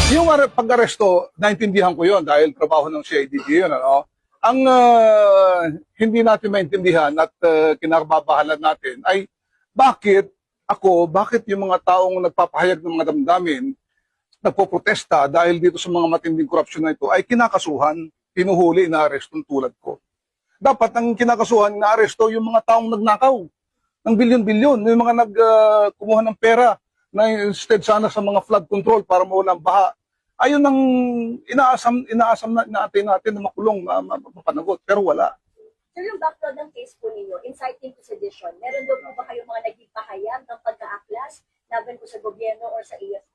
Yung pag-aresto, naintindihan ko yon dahil trabaho ng CIDG yun. Ano? Ang hindi natin maintindihan at kinakababahalan natin ay bakit yung mga taong nagpapahayag ng mga damdamin, nagpoprotesta dahil dito sa mga matinding korupsyon na ito ay kinakasuhan, pinuhuli, inaarestong tulad ko. Dapat ang kinakasuhan, inaaresto yung mga taong nagnakaw ng bilyon-bilyon, yung mga kumuha ng pera na instead sana sa mga flood control para mawalang baha. Ayun ang inaasam natin na makulong, mapanagot, pero wala. So yung background ng case po ninyo, inciting to sedition, meron daw po ba kayong mga naging pahayag ng pagka-aklas laban po sa gobyerno or sa AFP?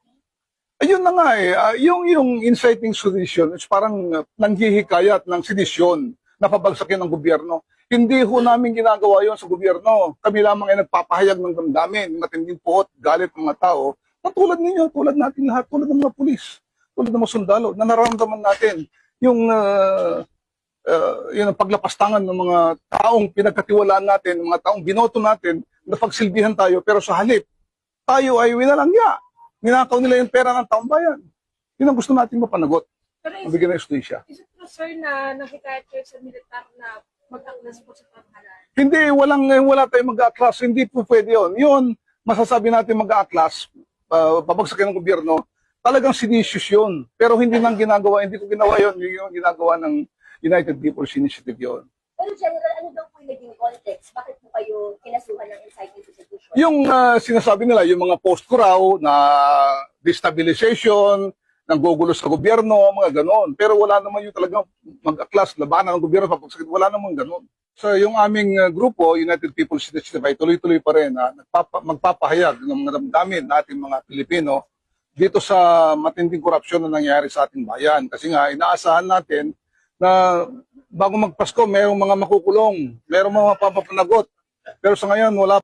Ayun na nga yung inciting sedition is parang nanghihikayat ng sedisyon na pabagsakin ng gobyerno. Hindi ho namin ginagawa yon sa gobyerno. Kami lamang ay nagpapahayag ng damdamin, matinding puot, galit ng mga tao, na tulad ninyo, tulad natin lahat, tulad ng mga pulis, tulad ng mga sundalo, na nararamdaman natin yung ang paglapastangan ng mga taong pinagkatiwalaan natin, mga taong binoto natin, na pagsilbihan tayo, pero sa halip, tayo ay winalangya. Ninakaw nila yung pera ng taong bayan. Yun ang gusto natin mapanagot. Mabigyan ng justisya. Is it true, sir, na nakikayat kayo sa militar na mag-aklas po sa pamahalaan? Hindi, wala tayong mag-aaklas. Hindi po pwede yun. Yun, masasabi natin mag-aaklas, babagsakin ng gobyerno, talagang seditious yun. Pero hindi nang ginagawa, hindi ko ginawa yun. Yung ginagawa ng United People's Initiative yun. Pero General, ano daw po yung naging context? Bakit po kayo kinasuhan ng inciting to sedition? Yung sinasabi nila, yung mga post ko raw na destabilization, ng gugulo sa gobyerno, mga ganon. Pero wala naman yung talagang mag-aklas, labanan ng gobyerno, papagsakit, wala naman ganon. So yung aming grupo, United People's Initiative, ay tuloy-tuloy pa rin na magpapahayag ng mga damdamin natin mga Pilipino dito sa matinding korupsyon na nangyari sa ating bayan. Kasi nga, inaasahan natin na bago magpasko, mayroong mga makukulong, mayroong mga papapanagot. Pero sa ngayon, wala